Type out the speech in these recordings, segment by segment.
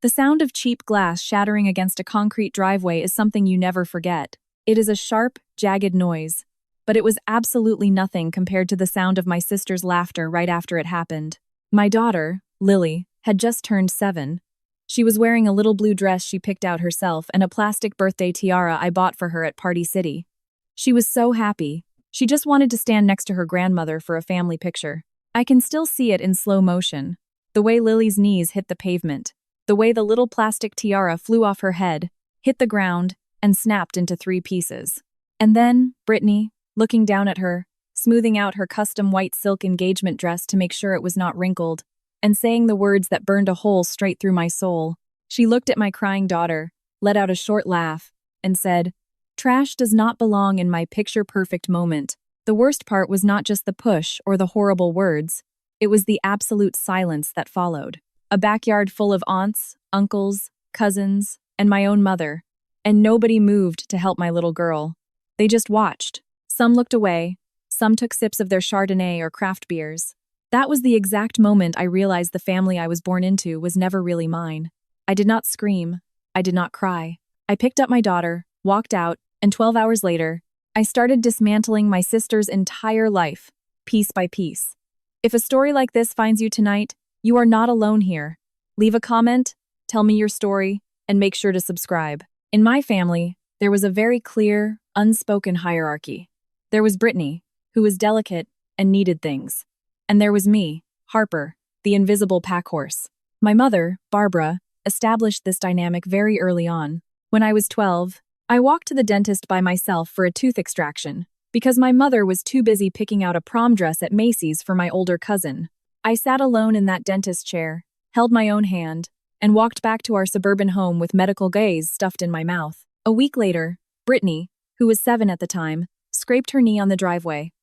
The sound of cheap glass shattering against a concrete driveway is something you never forget. It is a sharp, jagged noise, but it was absolutely nothing compared to the sound of my sister's laughter right after it happened. My daughter, Lily, had just turned 7. She was wearing a little blue dress she picked out herself and a plastic birthday tiara I bought for her at Party City. She was so happy. She just wanted to stand next to her grandmother for a family picture. I can still see it in slow motion. The way Lily's knees hit the pavement. The way the little plastic tiara flew off her head, hit the ground, and snapped into 3 pieces. And then, Brittany, looking down at her, smoothing out her custom white silk engagement dress to make sure it was not wrinkled, and saying the words that burned a hole straight through my soul. She looked at my crying daughter, let out a short laugh, and said, "Trash does not belong in my picture-perfect moment." The worst part was not just the push or the horrible words, it was the absolute silence that followed. A backyard full of aunts, uncles, cousins, and my own mother, and nobody moved to help my little girl. They just watched. Some looked away, some took sips of their Chardonnay or craft beers. That was the exact moment I realized the family I was born into was never really mine. I did not scream. I did not cry. I picked up my daughter, walked out, and 12 hours later, I started dismantling my sister's entire life, piece by piece. If a story like this finds you tonight, you are not alone here. Leave a comment, tell me your story, and make sure to subscribe. In my family, there was a very clear, unspoken hierarchy. There was Brittany, who was delicate and needed things. And there was me, Harper, the invisible packhorse. My mother, Barbara, established this dynamic very early on. When I was 12, I walked to the dentist by myself for a tooth extraction, because my mother was too busy picking out a prom dress at Macy's for my older cousin. I sat alone in that dentist chair, held my own hand, and walked back to our suburban home with medical gaze stuffed in my mouth. A week later, Brittany, who was 7 at the time, scraped her knee on the driveway.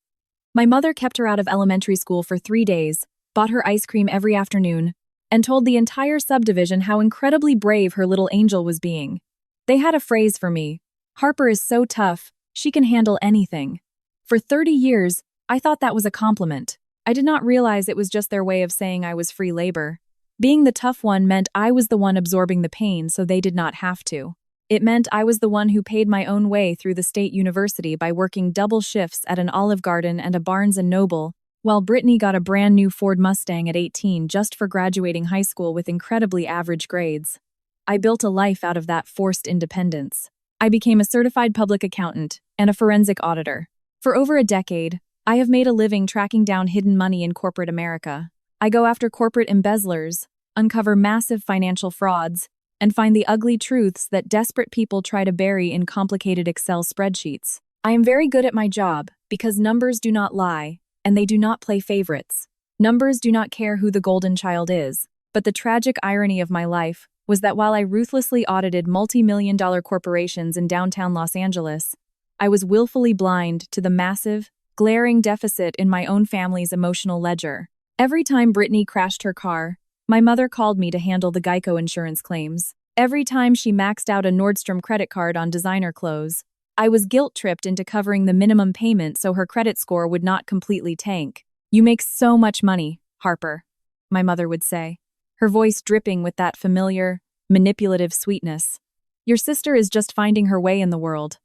My mother kept her out of elementary school for 3 days, bought her ice cream every afternoon, and told the entire subdivision how incredibly brave her little angel was being. They had a phrase for me: "Harper is so tough, she can handle anything." For 30 years, I thought that was a compliment. I did not realize it was just their way of saying I was free labor. Being the tough one meant I was the one absorbing the pain so they did not have to. It meant I was the one who paid my own way through the state university by working double shifts at an Olive Garden and a Barnes & Noble, while Brittany got a brand new Ford Mustang at 18 just for graduating high school with incredibly average grades. I built a life out of that forced independence. I became a certified public accountant and a forensic auditor. For over a decade, I have made a living tracking down hidden money in corporate America. I go after corporate embezzlers, uncover massive financial frauds, and find the ugly truths that desperate people try to bury in complicated Excel spreadsheets. I am very good at my job because numbers do not lie, and they do not play favorites. Numbers do not care who the golden child is. But the tragic irony of my life was that while I ruthlessly audited multi-million-dollar corporations in downtown Los Angeles, I was willfully blind to the massive, glaring deficit in my own family's emotional ledger. Every time Brittany crashed her car, my mother called me to handle the Geico insurance claims. Every time she maxed out a Nordstrom credit card on designer clothes, I was guilt-tripped into covering the minimum payment so her credit score would not completely tank. "You make so much money, Harper," my mother would say, her voice dripping with that familiar, manipulative sweetness. "Your sister is just finding her way in the world.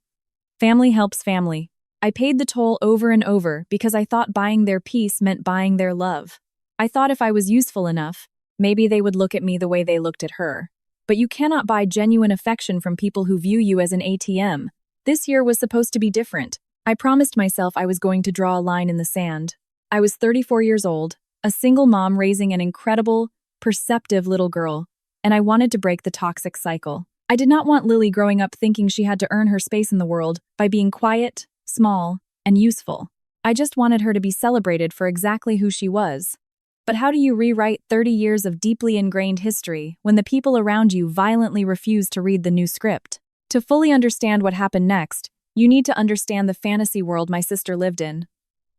Family helps family." I paid the toll over and over because I thought buying their peace meant buying their love. I thought if I was useful enough, maybe they would look at me the way they looked at her. But you cannot buy genuine affection from people who view you as an ATM. This year was supposed to be different. I promised myself I was going to draw a line in the sand. I was 34 years old, a single mom raising an incredible, perceptive little girl, and I wanted to break the toxic cycle. I did not want Lily growing up thinking she had to earn her space in the world by being quiet, small, and useful. I just wanted her to be celebrated for exactly who she was. But how do you rewrite 30 years of deeply ingrained history when the people around you violently refuse to read the new script? To fully understand what happened next, you need to understand the fantasy world my sister lived in.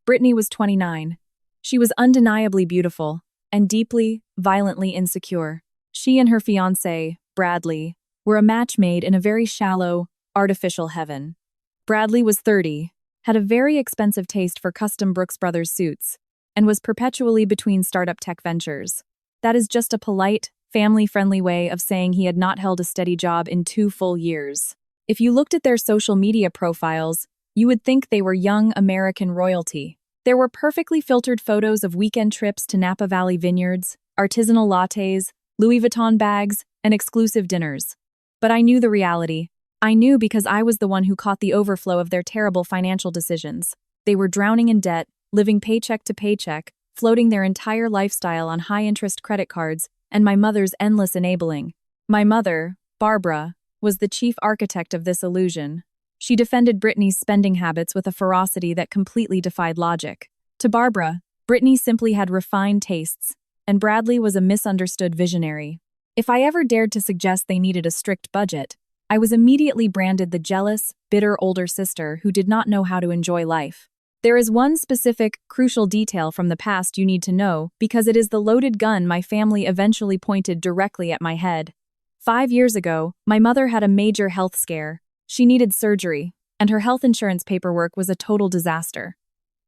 Brittany was 29. She was undeniably beautiful and deeply, violently insecure. She and her fiancé, Bradley, were a match made in a very shallow, artificial heaven. Bradley was 30, had a very expensive taste for custom Brooks Brothers suits, and was perpetually between startup tech ventures. That is just a polite, family-friendly way of saying he had not held a steady job in 2 full years. If you looked at their social media profiles, you would think they were young American royalty. There were perfectly filtered photos of weekend trips to Napa Valley vineyards, artisanal lattes, Louis Vuitton bags, and exclusive dinners. But I knew the reality. I knew because I was the one who caught the overflow of their terrible financial decisions. They were drowning in debt, living paycheck to paycheck, floating their entire lifestyle on high-interest credit cards, and my mother's endless enabling. My mother, Barbara, was the chief architect of this illusion. She defended Brittany's spending habits with a ferocity that completely defied logic. To Barbara, Brittany simply had refined tastes, and Bradley was a misunderstood visionary. If I ever dared to suggest they needed a strict budget, I was immediately branded the jealous, bitter older sister who did not know how to enjoy life. There is one specific, crucial detail from the past you need to know because it is the loaded gun my family eventually pointed directly at my head. 5 years ago, my mother had a major health scare. She needed surgery, and her health insurance paperwork was a total disaster.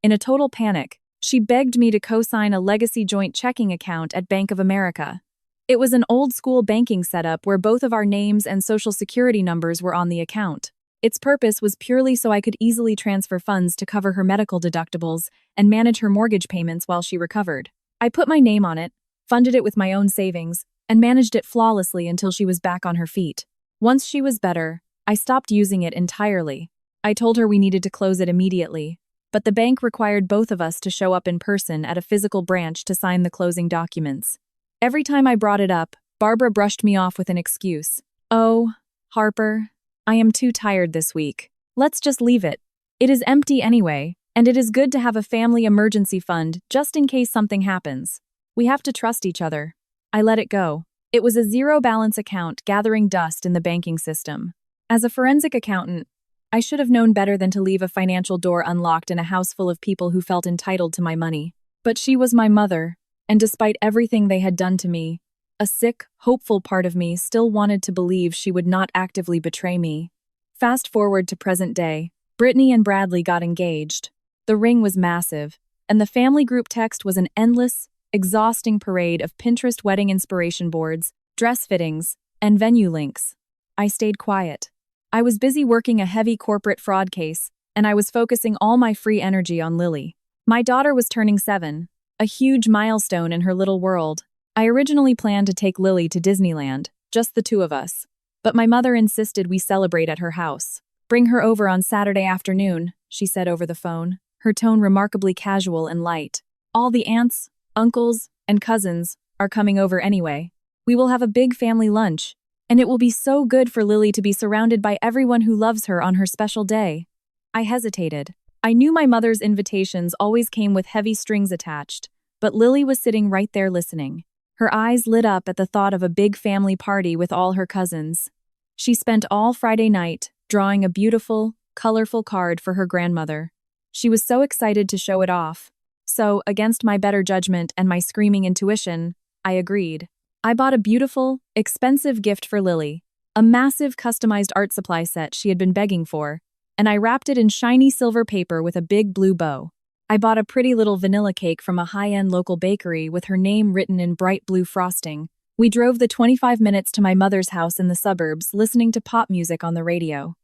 In a total panic, she begged me to co-sign a legacy joint checking account at Bank of America. It was an old-school banking setup where both of our names and social security numbers were on the account. Its purpose was purely so I could easily transfer funds to cover her medical deductibles and manage her mortgage payments while she recovered. I put my name on it, funded it with my own savings, and managed it flawlessly until she was back on her feet. Once she was better, I stopped using it entirely. I told her we needed to close it immediately, but the bank required both of us to show up in person at a physical branch to sign the closing documents. Every time I brought it up, Barbara brushed me off with an excuse. "Oh, Harper, I am too tired this week. Let's just leave it. It is empty anyway, and it is good to have a family emergency fund just in case something happens. We have to trust each other." I let it go. It was a zero-balance account gathering dust in the banking system. As a forensic accountant, I should have known better than to leave a financial door unlocked in a house full of people who felt entitled to my money. But she was my mother, and despite everything they had done to me, a sick, hopeful part of me still wanted to believe she would not actively betray me. Fast forward to present day, Brittany and Bradley got engaged. The ring was massive, and the family group text was an endless, exhausting parade of Pinterest wedding inspiration boards, dress fittings, and venue links. I stayed quiet. I was busy working a heavy corporate fraud case, and I was focusing all my free energy on Lily. My daughter was turning 7, a huge milestone in her little world. I originally planned to take Lily to Disneyland, just the two of us. But my mother insisted we celebrate at her house. "Bring her over on Saturday afternoon," she said over the phone, her tone remarkably casual and light. "All the aunts, uncles, and cousins are coming over anyway. We will have a big family lunch, and it will be so good for Lily to be surrounded by everyone who loves her on her special day." I hesitated. I knew my mother's invitations always came with heavy strings attached, but Lily was sitting right there listening. Her eyes lit up at the thought of a big family party with all her cousins. She spent all Friday night drawing a beautiful, colorful card for her grandmother. She was so excited to show it off. So, against my better judgment and my screaming intuition, I agreed. I bought a beautiful, expensive gift for Lily, a massive customized art supply set she had been begging for, and I wrapped it in shiny silver paper with a big blue bow. I bought a pretty little vanilla cake from a high-end local bakery with her name written in bright blue frosting. We drove the 25 minutes to my mother's house in the suburbs, listening to pop music on the radio.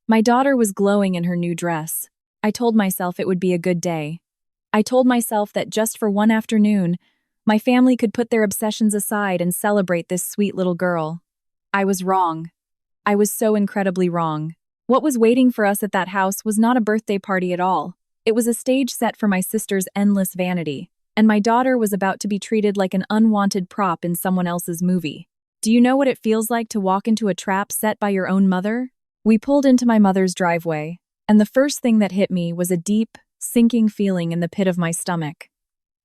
My daughter was glowing in her new dress. I told myself it would be a good day. I told myself that just for one afternoon, my family could put their obsessions aside and celebrate this sweet little girl. I was wrong. I was so incredibly wrong. What was waiting for us at that house was not a birthday party at all. It was a stage set for my sister's endless vanity, and my daughter was about to be treated like an unwanted prop in someone else's movie. Do you know what it feels like to walk into a trap set by your own mother? We pulled into my mother's driveway, and the first thing that hit me was a deep, sinking feeling in the pit of my stomach.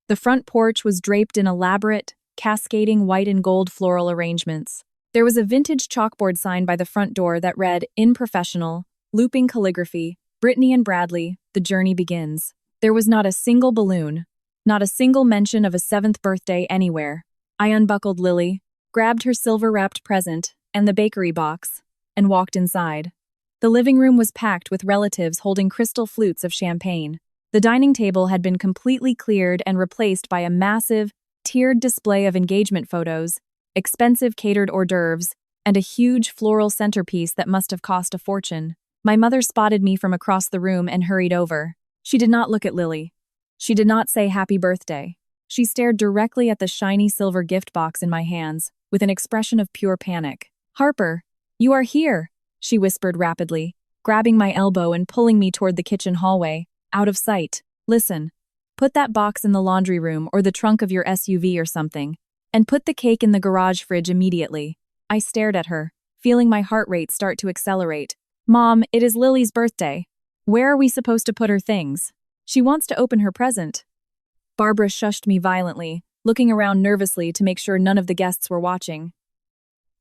The front porch was draped in elaborate, cascading white and gold floral arrangements. There was a vintage chalkboard sign by the front door that read, "In professional, looping calligraphy, Brittany and Bradley, the journey begins." There was not a single balloon, not a single mention of a 7th birthday anywhere. I unbuckled Lily, grabbed her silver-wrapped present and the bakery box, and walked inside. The living room was packed with relatives holding crystal flutes of champagne. The dining table had been completely cleared and replaced by a massive, tiered display of engagement photos, expensive catered hors d'oeuvres, and a huge floral centerpiece that must have cost a fortune. My mother spotted me from across the room and hurried over. She did not look at Lily. She did not say happy birthday. She stared directly at the shiny silver gift box in my hands, with an expression of pure panic. "Harper, you are here," she whispered rapidly, grabbing my elbow and pulling me toward the kitchen hallway, out of sight. "Listen, put that box in the laundry room or the trunk of your SUV or something, and put the cake in the garage fridge immediately." I stared at her, feeling my heart rate start to accelerate. "Mom, it is Lily's birthday. Where are we supposed to put her things? She wants to open her present." Barbara shushed me violently, looking around nervously to make sure none of the guests were watching.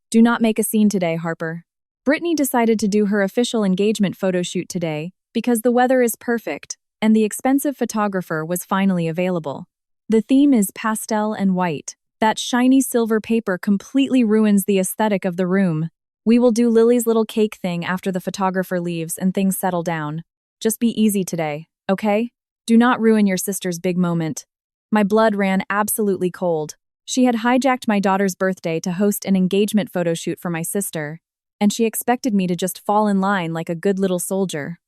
"Do not make a scene today, Harper. Brittany decided to do her official engagement photo shoot today because the weather is perfect and the expensive photographer was finally available. The theme is pastel and white. That shiny silver paper completely ruins the aesthetic of the room. We will do Lily's little cake thing after the photographer leaves and things settle down. Just be easy today, okay? Do not ruin your sister's big moment." My blood ran absolutely cold. She had hijacked my daughter's birthday to host an engagement photo shoot for my sister, and she expected me to just fall in line like a good little soldier.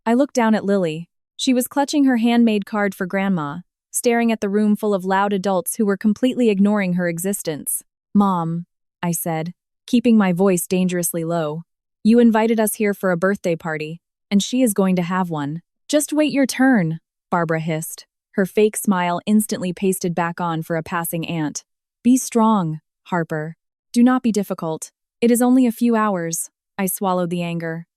I looked down at Lily. She was clutching her handmade card for Grandma, staring at the room full of loud adults who were completely ignoring her existence. "Mom," I said, keeping my voice dangerously low, "you invited us here for a birthday party, and she is going to have one. Just wait your turn," Barbara hissed, her fake smile instantly pasted back on for a passing aunt. "Be strong, Harper. Do not be difficult. It is only a few hours." I swallowed the anger.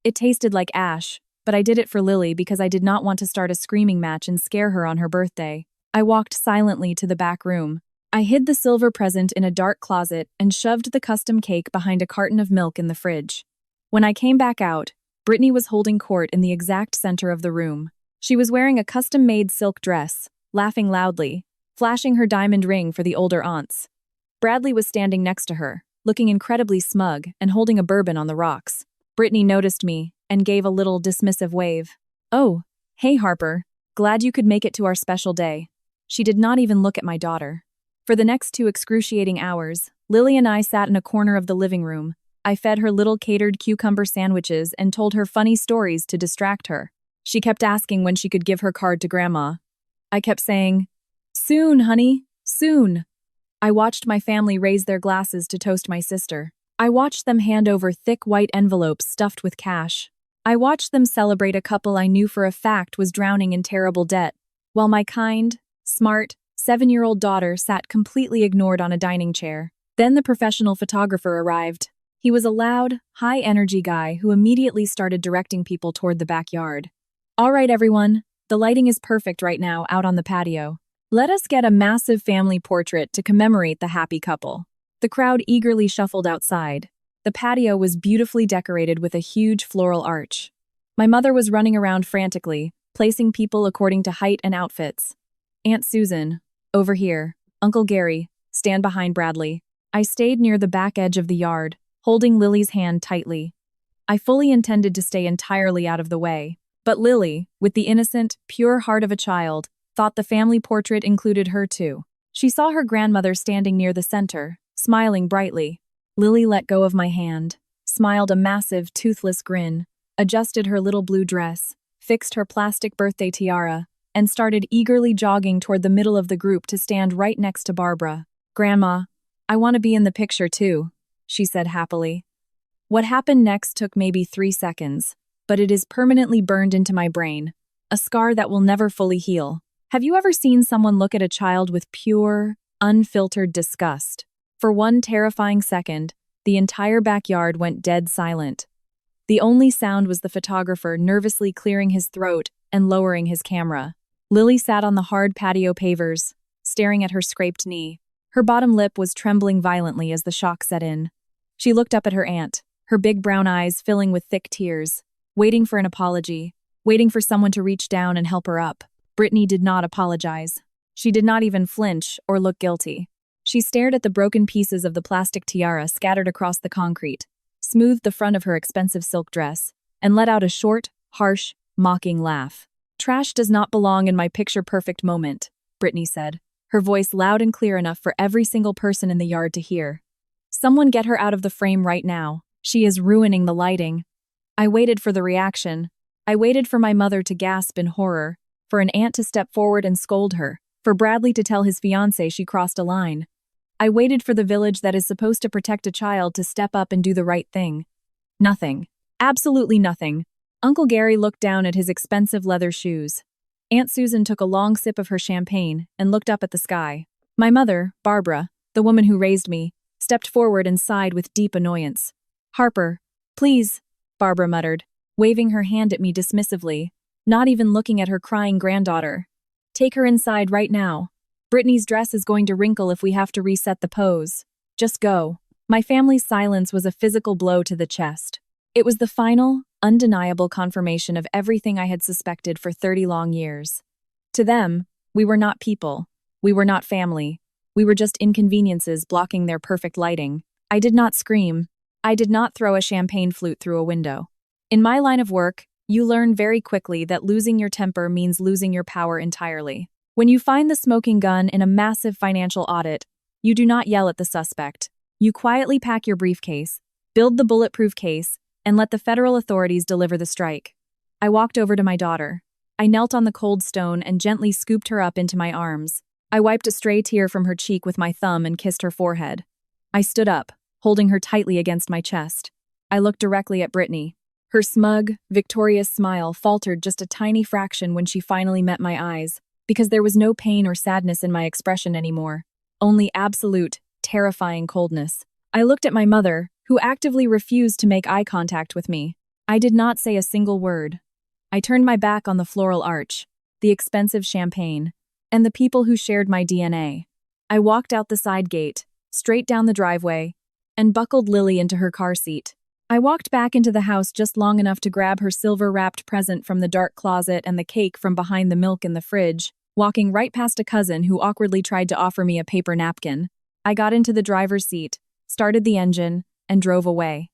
It tasted like ash, but I did it for Lily because I did not want to start a screaming match and scare her on her birthday. I walked silently to the back room. I hid the silver present in a dark closet and shoved the custom cake behind a carton of milk in the fridge. When I came back out, Brittany was holding court in the exact center of the room. She was wearing a custom-made silk dress, laughing loudly, flashing her diamond ring for the older aunts. Bradley was standing next to her, looking incredibly smug and holding a bourbon on the rocks. Brittany noticed me and gave a little dismissive wave. "Oh, hey Harper, glad you could make it to our special day." She did not even look at my daughter. For the next 2 excruciating hours, Lily and I sat in a corner of the living room. I fed her little catered cucumber sandwiches and told her funny stories to distract her. She kept asking when she could give her card to Grandma. I kept saying, "Soon, honey, soon." I watched my family raise their glasses to toast my sister. I watched them hand over thick white envelopes stuffed with cash. I watched them celebrate a couple I knew for a fact was drowning in terrible debt, while my kind, smart, 7-year-old daughter sat completely ignored on a dining chair. Then the professional photographer arrived. He was a loud, high-energy guy who immediately started directing people toward the backyard. "All right, everyone, the lighting is perfect right now out on the patio. Let us get a massive family portrait to commemorate the happy couple." The crowd eagerly shuffled outside. The patio was beautifully decorated with a huge floral arch. My mother was running around frantically, placing people according to height and outfits. "Aunt Susan, over here. Uncle Gary, stand behind Bradley." I stayed near the back edge of the yard, holding Lily's hand tightly. I fully intended to stay entirely out of the way. But Lily, with the innocent, pure heart of a child, thought the family portrait included her too. She saw her grandmother standing near the center, smiling brightly. Lily let go of my hand, smiled a massive, toothless grin, adjusted her little blue dress, fixed her plastic birthday tiara, and started eagerly jogging toward the middle of the group to stand right next to Barbara. "Grandma, I want to be in the picture too," she said happily. What happened next took maybe 3 seconds, but it is permanently burned into my brain, a scar that will never fully heal. Have you ever seen someone look at a child with pure, unfiltered disgust? For one terrifying second, the entire backyard went dead silent. The only sound was the photographer nervously clearing his throat and lowering his camera. Lily sat on the hard patio pavers, staring at her scraped knee. Her bottom lip was trembling violently as the shock set in. She looked up at her aunt, her big brown eyes filling with thick tears, waiting for an apology, waiting for someone to reach down and help her up. Brittany did not apologize. She did not even flinch or look guilty. She stared at the broken pieces of the plastic tiara scattered across the concrete, smoothed the front of her expensive silk dress, and let out a short, harsh, mocking laugh. "Trash does not belong in my picture-perfect moment," Brittany said. her voice loud and clear enough for every single person in the yard to hear. Someone get her out of the frame right now. She is ruining the lighting. I waited for the reaction. I waited for my mother to gasp in horror, for an aunt to step forward and scold her, for Bradley to tell his fiancée she crossed a line. I waited for the village that is supposed to protect a child to step up and do the right thing. Nothing. Absolutely nothing. Uncle Gary looked down at his expensive leather shoes. Aunt Susan took a long sip of her champagne and looked up at the sky. My mother, Barbara, the woman who raised me, stepped forward and sighed with deep annoyance. "Harper, please," Barbara muttered, waving her hand at me dismissively, not even looking at her crying granddaughter. "Take her inside right now. Brittany's dress is going to wrinkle if we have to reset the pose. Just go." My family's silence was a physical blow to the chest. It was the final, undeniable confirmation of everything I had suspected for 30 long years. To them, we were not people. We were not family. We were just inconveniences blocking their perfect lighting. I did not scream. I did not throw a champagne flute through a window. In my line of work, you learn very quickly that losing your temper means losing your power entirely. When you find the smoking gun in a massive financial audit, you do not yell at the suspect. You quietly pack your briefcase, build the bulletproof case, and let the federal authorities deliver the strike. I walked over to my daughter. I knelt on the cold stone and gently scooped her up into my arms. I wiped a stray tear from her cheek with my thumb and kissed her forehead. I stood up, holding her tightly against my chest. I looked directly at Brittany. Her smug, victorious smile faltered just a tiny fraction when she finally met my eyes, because there was no pain or sadness in my expression anymore, only absolute, terrifying coldness. I looked at my mother, who actively refused to make eye contact with me. I did not say a single word. I turned my back on the floral arch, the expensive champagne, and the people who shared my DNA. I walked out the side gate, straight down the driveway, and buckled Lily into her car seat. I walked back into the house just long enough to grab her silver-wrapped present from the dark closet and the cake from behind the milk in the fridge, walking right past a cousin who awkwardly tried to offer me a paper napkin. I got into the driver's seat, started the engine, and drove away.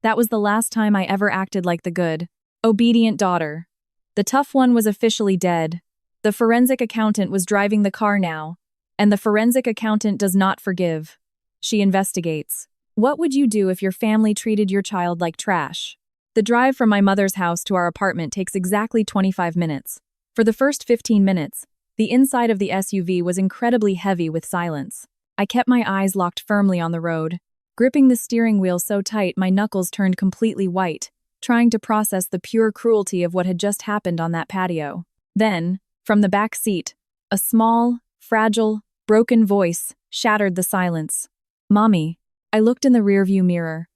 That was the last time I ever acted like the good, obedient daughter. The tough one was officially dead. The forensic accountant was driving the car now, and the forensic accountant does not forgive. She investigates. What would you do if your family treated your child like trash? The drive from my mother's house to our apartment takes exactly 25 minutes. For the first 15 minutes, the inside of the SUV was incredibly heavy with silence. I kept my eyes locked firmly on the road, gripping the steering wheel so tight my knuckles turned completely white, trying to process the pure cruelty of what had just happened on that patio. Then, from the back seat, a small, fragile, broken voice shattered the silence. "Mommy." I looked in the rearview mirror.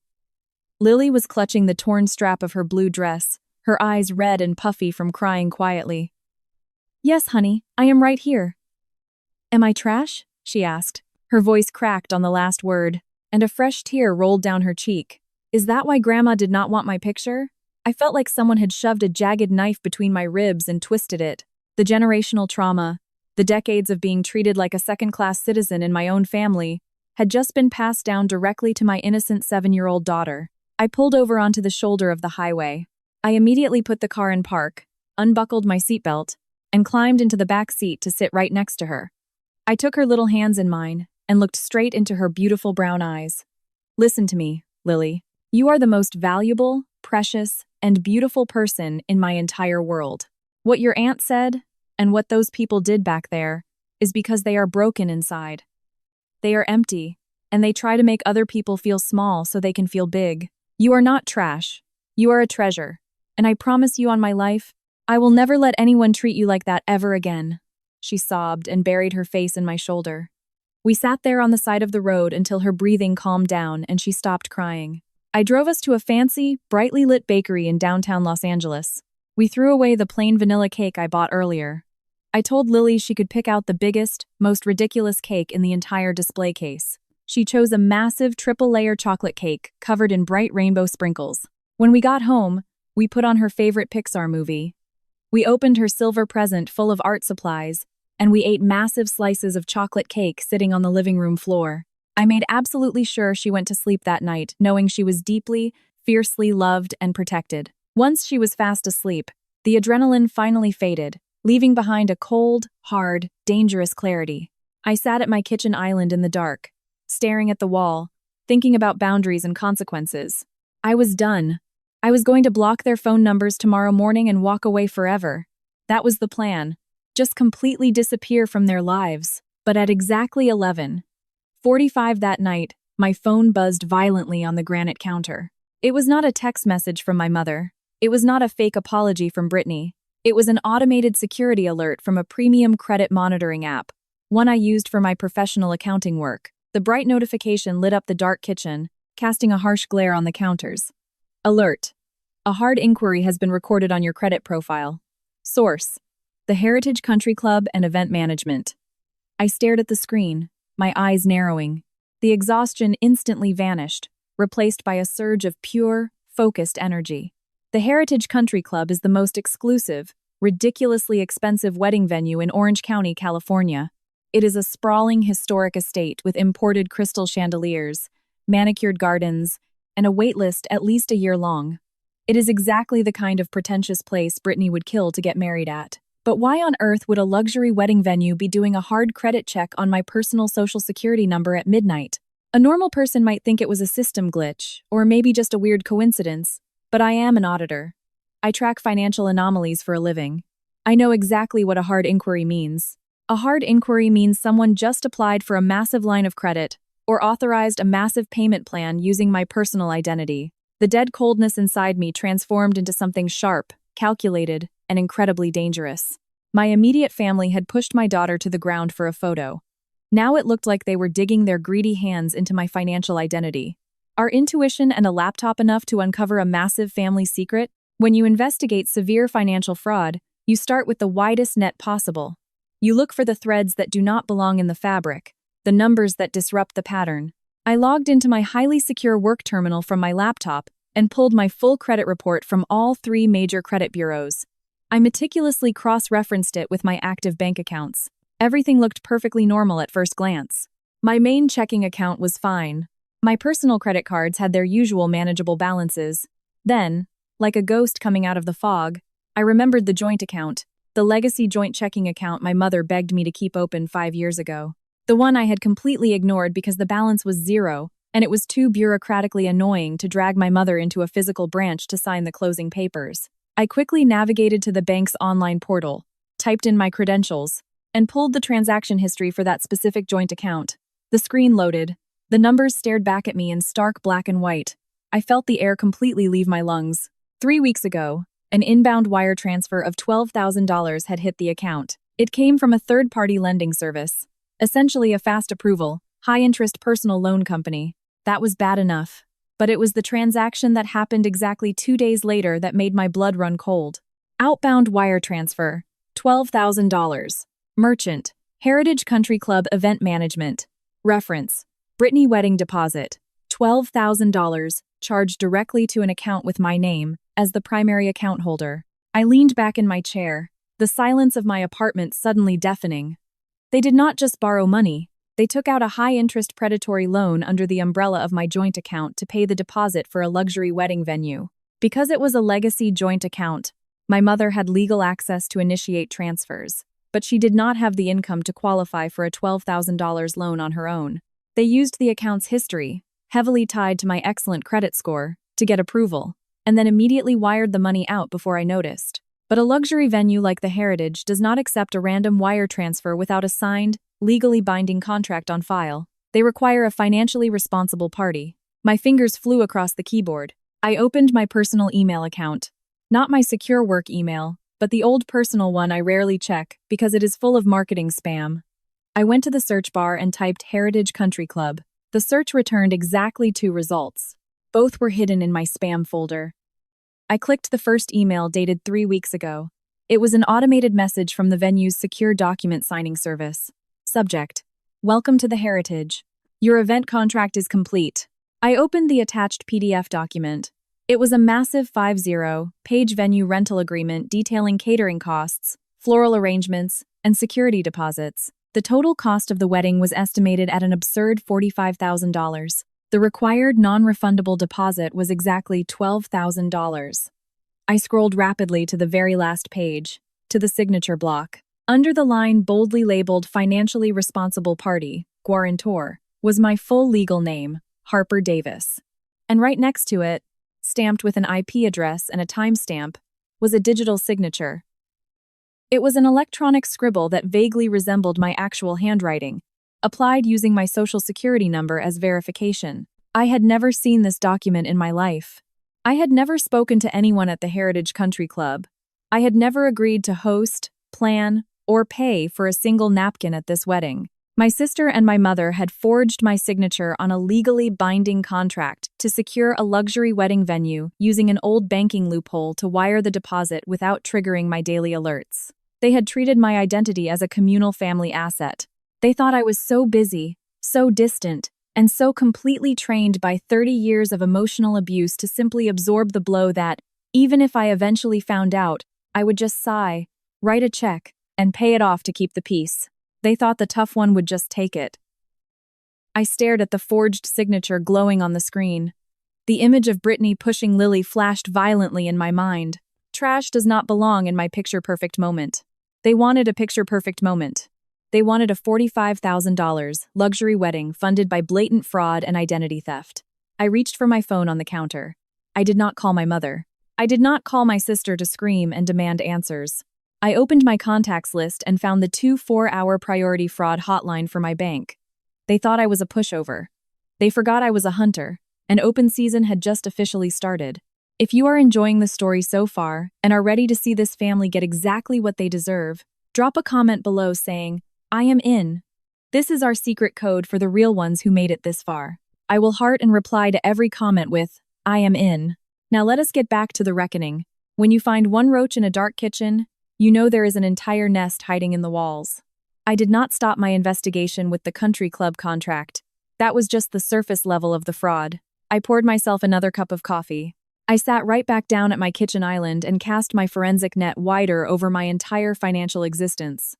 Lily was clutching the torn strap of her blue dress, her eyes red and puffy from crying quietly. "Yes, honey, I am right here." "Am I trash?" she asked. Her voice cracked on the last word, and a fresh tear rolled down her cheek. "Is that why Grandma did not want my picture?" I felt like someone had shoved a jagged knife between my ribs and twisted it. The generational trauma, the decades of being treated like a second-class citizen in my own family, had just been passed down directly to my innocent 7-year-old daughter. I pulled over onto the shoulder of the highway. I immediately put the car in park, unbuckled my seatbelt, and climbed into the back seat to sit right next to her. I took her little hands in mine and looked straight into her beautiful brown eyes. "Listen to me, Lily. You are the most valuable, precious, and beautiful person in my entire world. What your aunt said, and what those people did back there, is because they are broken inside. They are empty, and they try to make other people feel small so they can feel big. You are not trash. You are a treasure. And I promise you on my life, I will never let anyone treat you like that ever again." She sobbed and buried her face in my shoulder. We sat there on the side of the road until her breathing calmed down and she stopped crying. I drove us to a fancy, brightly lit bakery in downtown Los Angeles. We threw away the plain vanilla cake I bought earlier. I told Lily she could pick out the biggest, most ridiculous cake in the entire display case. She chose a massive triple-layer chocolate cake covered in bright rainbow sprinkles. When we got home, we put on her favorite Pixar movie. We opened her silver present full of art supplies, and we ate massive slices of chocolate cake sitting on the living room floor. I made absolutely sure she went to sleep that night, knowing she was deeply, fiercely loved and protected. Once she was fast asleep, the adrenaline finally faded, leaving behind a cold, hard, dangerous clarity. I sat at my kitchen island in the dark, staring at the wall, thinking about boundaries and consequences. I was done. I was going to block their phone numbers tomorrow morning and walk away forever. That was the plan. Just completely disappear from their lives. But at exactly 11:45 that night, my phone buzzed violently on the granite counter. It was not a text message from my mother. It was not a fake apology from Brittany. It was an automated security alert from a premium credit monitoring app, one I used for my professional accounting work. The bright notification lit up the dark kitchen, casting a harsh glare on the counters. Alert. A hard inquiry has been recorded on your credit profile. Source: the Heritage Country Club and Event Management. I stared at the screen, my eyes narrowing. The exhaustion instantly vanished, replaced by a surge of pure, focused energy. The Heritage Country Club is the most exclusive, ridiculously expensive wedding venue in Orange County, California. It is a sprawling historic estate with imported crystal chandeliers, manicured gardens, and a waitlist at least a year long. It is exactly the kind of pretentious place Brittany would kill to get married at. But why on earth would a luxury wedding venue be doing a hard credit check on my personal social security number at midnight? A normal person might think it was a system glitch, or maybe just a weird coincidence, but I am an auditor. I track financial anomalies for a living. I know exactly what a hard inquiry means. A hard inquiry means someone just applied for a massive line of credit, or authorized a massive payment plan using my personal identity. The dead coldness inside me transformed into something sharp, calculated, and incredibly dangerous. My immediate family had pushed my daughter to the ground for a photo. Now it looked like they were digging their greedy hands into my financial identity. Are intuition and a laptop enough to uncover a massive family secret? When you investigate severe financial fraud, you start with the widest net possible. You look for the threads that do not belong in the fabric, the numbers that disrupt the pattern. I logged into my highly secure work terminal from my laptop and pulled my full credit report from all 3 major credit bureaus. I meticulously cross-referenced it with my active bank accounts. Everything looked perfectly normal at first glance. My main checking account was fine. My personal credit cards had their usual manageable balances. Then, like a ghost coming out of the fog, I remembered the joint account, the legacy joint checking account my mother begged me to keep open 5 years ago. The one I had completely ignored because the balance was 0, and it was too bureaucratically annoying to drag my mother into a physical branch to sign the closing papers. I quickly navigated to the bank's online portal, typed in my credentials, and pulled the transaction history for that specific joint account. The screen loaded. The numbers stared back at me in stark black and white. I felt the air completely leave my lungs. 3 weeks ago, an inbound wire transfer of $12,000 had hit the account. It came from a third-party lending service, essentially a fast approval, high-interest personal loan company. That was bad enough. But it was the transaction that happened exactly 2 days later that made my blood run cold. Outbound wire transfer, $12,000. Merchant, Heritage Country Club Event Management. Reference, Brittany Wedding Deposit, $12,000, charged directly to an account with my name as the primary account holder. I leaned back in my chair, the silence of my apartment suddenly deafening. They did not just borrow money. They took out a high-interest predatory loan under the umbrella of my joint account to pay the deposit for a luxury wedding venue. Because it was a legacy joint account, my mother had legal access to initiate transfers, but she did not have the income to qualify for a $12,000 loan on her own. They used the account's history, heavily tied to my excellent credit score, to get approval, and then immediately wired the money out before I noticed. But a luxury venue like the Heritage does not accept a random wire transfer without a signed, legally binding contract on file. They require a financially responsible party. My fingers flew across the keyboard. I opened my personal email account. Not my secure work email, but the old personal one I rarely check because it is full of marketing spam. I went to the search bar and typed Heritage Country Club. The search returned exactly 2 results. Both were hidden in my spam folder. I clicked the first email dated 3 weeks ago. It was an automated message from the venue's secure document signing service. Subject: Welcome to the Heritage. Your event contract is complete. I opened the attached PDF document. It was a massive 50-page venue rental agreement detailing catering costs, floral arrangements, and security deposits. The total cost of the wedding was estimated at an absurd $45,000. The required non-refundable deposit was exactly $12,000. I scrolled rapidly to the very last page, to the signature block. Under the line boldly labeled Financially Responsible Party, Guarantor, was my full legal name, Harper Davis. And right next to it, stamped with an IP address and a timestamp, was a digital signature. It was an electronic scribble that vaguely resembled my actual handwriting, applied using my social security number as verification. I had never seen this document in my life. I had never spoken to anyone at the Heritage Country Club. I had never agreed to host, plan, or pay for a single napkin at this wedding. My sister and my mother had forged my signature on a legally binding contract to secure a luxury wedding venue using an old banking loophole to wire the deposit without triggering my daily alerts. They had treated my identity as a communal family asset. They thought I was so busy, so distant, and so completely trained by 30 years of emotional abuse to simply absorb the blow that, even if I eventually found out, I would just sigh, write a check, and pay it off to keep the peace. They thought the tough one would just take it. I stared at the forged signature glowing on the screen. The image of Brittany pushing Lily flashed violently in my mind. Trash does not belong in my picture-perfect moment. They wanted a picture-perfect moment. They wanted a $45,000 luxury wedding funded by blatant fraud and identity theft. I reached for my phone on the counter. I did not call my mother. I did not call my sister to scream and demand answers. I opened my contacts list and found the 2 4-hour priority fraud hotline for my bank. They thought I was a pushover. They forgot I was a hunter, and open season had just officially started. If you are enjoying the story so far and are ready to see this family get exactly what they deserve, drop a comment below saying, "I am in." This is our secret code for the real ones who made it this far. I will heart and reply to every comment with, "I am in." Now let us get back to the reckoning. When you find one roach in a dark kitchen, you know there is an entire nest hiding in the walls. I did not stop my investigation with the country club contract. That was just the surface level of the fraud. I poured myself another cup of coffee. I sat right back down at my kitchen island and cast my forensic net wider over my entire financial existence.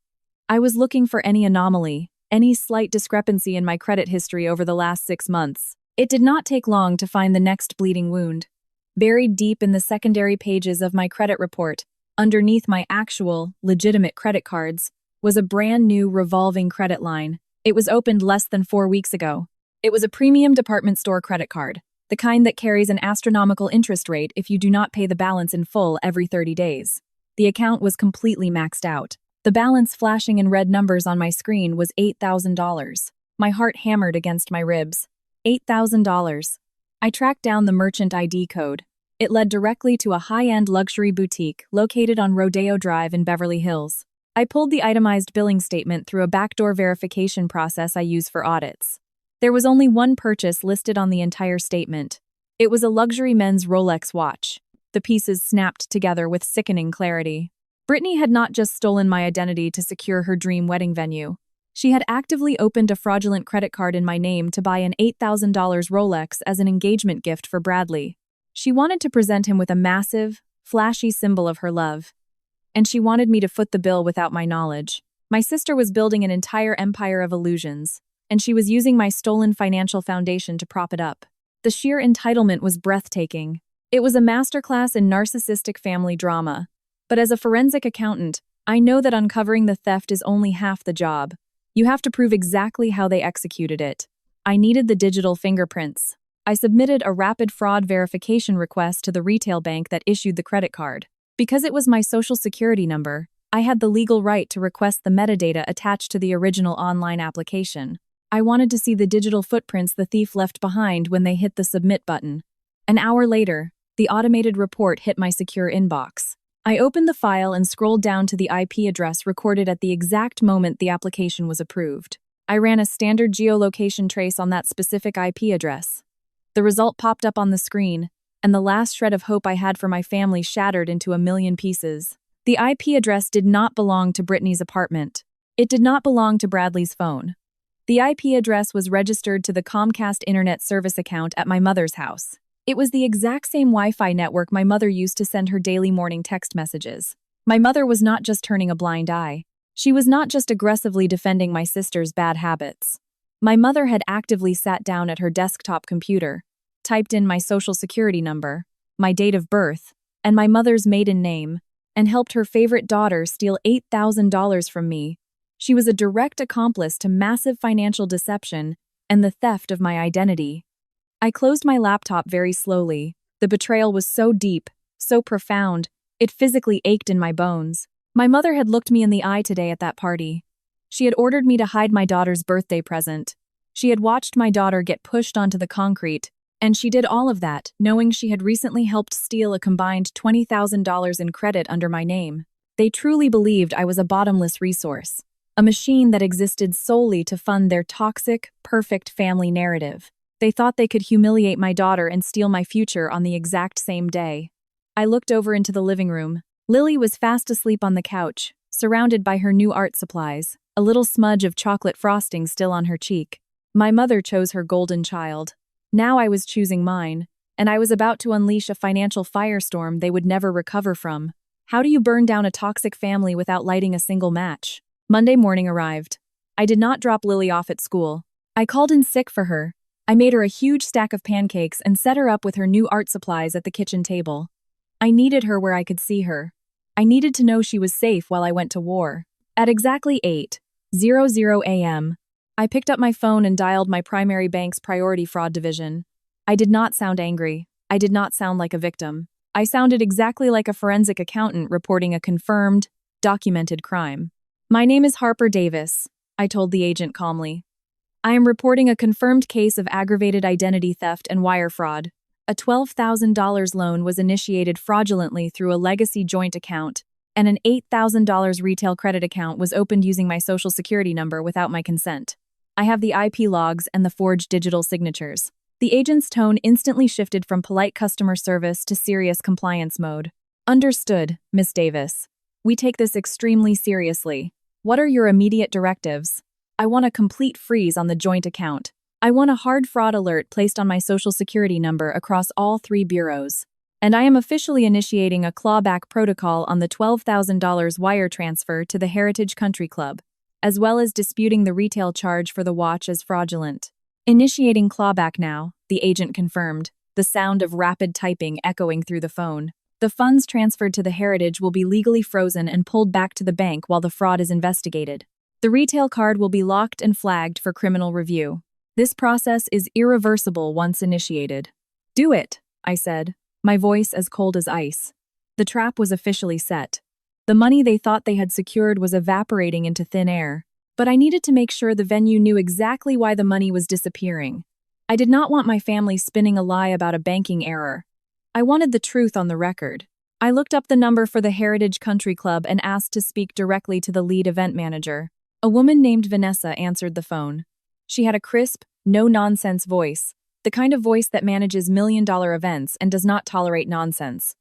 I was looking for any anomaly, any slight discrepancy in my credit history over the last 6 months. It did not take long to find the next bleeding wound. Buried deep in the secondary pages of my credit report, underneath my actual, legitimate credit cards, was a brand new revolving credit line. It was opened less than 4 weeks ago. It was a premium department store credit card, the kind that carries an astronomical interest rate if you do not pay the balance in full every 30 days. The account was completely maxed out. The balance flashing in red numbers on my screen was $8,000. My heart hammered against my ribs. $8,000. I tracked down the merchant ID code. It led directly to a high-end luxury boutique located on Rodeo Drive in Beverly Hills. I pulled the itemized billing statement through a backdoor verification process I use for audits. There was only one purchase listed on the entire statement. It was a luxury men's Rolex watch. The pieces snapped together with sickening clarity. Brittany had not just stolen my identity to secure her dream wedding venue. She had actively opened a fraudulent credit card in my name to buy an $8,000 Rolex as an engagement gift for Bradley. She wanted to present him with a massive, flashy symbol of her love. And she wanted me to foot the bill without my knowledge. My sister was building an entire empire of illusions, and she was using my stolen financial foundation to prop it up. The sheer entitlement was breathtaking. It was a masterclass in narcissistic family drama. But as a forensic accountant, I know that uncovering the theft is only half the job. You have to prove exactly how they executed it. I needed the digital fingerprints. I submitted a rapid fraud verification request to the retail bank that issued the credit card. Because it was my social security number, I had the legal right to request the metadata attached to the original online application. I wanted to see the digital footprints the thief left behind when they hit the submit button. An hour later, the automated report hit my secure inbox. I opened the file and scrolled down to the IP address recorded at the exact moment the application was approved. I ran a standard geolocation trace on that specific IP address. The result popped up on the screen, and the last shred of hope I had for my family shattered into a million pieces. The IP address did not belong to Brittany's apartment. It did not belong to Bradley's phone. The IP address was registered to the Comcast Internet Service account at my mother's house. It was the exact same Wi-Fi network my mother used to send her daily morning text messages. My mother was not just turning a blind eye. She was not just aggressively defending my sister's bad habits. My mother had actively sat down at her desktop computer, typed in my social security number, my date of birth, and my mother's maiden name, and helped her favorite daughter steal $8,000 from me. She was a direct accomplice to massive financial deception and the theft of my identity. I closed my laptop very slowly. The betrayal was so deep, so profound, it physically ached in my bones. My mother had looked me in the eye today at that party. She had ordered me to hide my daughter's birthday present. She had watched my daughter get pushed onto the concrete, and she did all of that, knowing she had recently helped steal a combined $20,000 in credit under my name. They truly believed I was a bottomless resource, a machine that existed solely to fund their toxic, perfect family narrative. They thought they could humiliate my daughter and steal my future on the exact same day. I looked over into the living room. Lily was fast asleep on the couch, surrounded by her new art supplies, a little smudge of chocolate frosting still on her cheek. My mother chose her golden child. Now I was choosing mine, and I was about to unleash a financial firestorm they would never recover from. How do you burn down a toxic family without lighting a single match? Monday morning arrived. I did not drop Lily off at school. I called in sick for her. I made her a huge stack of pancakes and set her up with her new art supplies at the kitchen table. I needed her where I could see her. I needed to know she was safe while I went to war. At exactly 8:00 a.m., I picked up my phone and dialed my primary bank's priority fraud division. I did not sound angry. I did not sound like a victim. I sounded exactly like a forensic accountant reporting a confirmed, documented crime. My name is Harper Davis, I told the agent calmly. I am reporting a confirmed case of aggravated identity theft and wire fraud. A $12,000 loan was initiated fraudulently through a legacy joint account, and an $8,000 retail credit account was opened using my social security number without my consent. I have the IP logs and the forged digital signatures. The agent's tone instantly shifted from polite customer service to serious compliance mode. Understood, Miss Davis. We take this extremely seriously. What are your immediate directives? I want a complete freeze on the joint account. I want a hard fraud alert placed on my social security number across all 3 bureaus. And I am officially initiating a clawback protocol on the $12,000 wire transfer to the Heritage Country Club, as well as disputing the retail charge for the watch as fraudulent. Initiating clawback now, the agent confirmed, the sound of rapid typing echoing through the phone. The funds transferred to the Heritage will be legally frozen and pulled back to the bank while the fraud is investigated. The retail card will be locked and flagged for criminal review. This process is irreversible once initiated. Do it, I said, my voice as cold as ice. The trap was officially set. The money they thought they had secured was evaporating into thin air, but I needed to make sure the venue knew exactly why the money was disappearing. I did not want my family spinning a lie about a banking error. I wanted the truth on the record. I looked up the number for the Heritage Country Club and asked to speak directly to the lead event manager. A woman named Vanessa answered the phone. She had a crisp, no-nonsense voice, the kind of voice that manages million-dollar events and does not tolerate nonsense.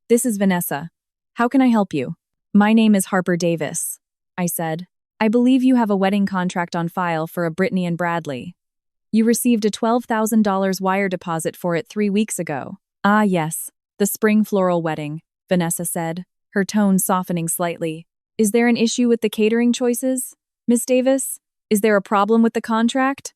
This is Vanessa. How can I help you? My name is Harper Davis, I said. I believe you have a wedding contract on file for a Brittany and Bradley. You received a $12,000 wire deposit for it 3 weeks ago. Ah, yes, the spring floral wedding, Vanessa said, her tone softening slightly. Is there an issue with the catering choices, Miss Davis? Is there a problem with the contract?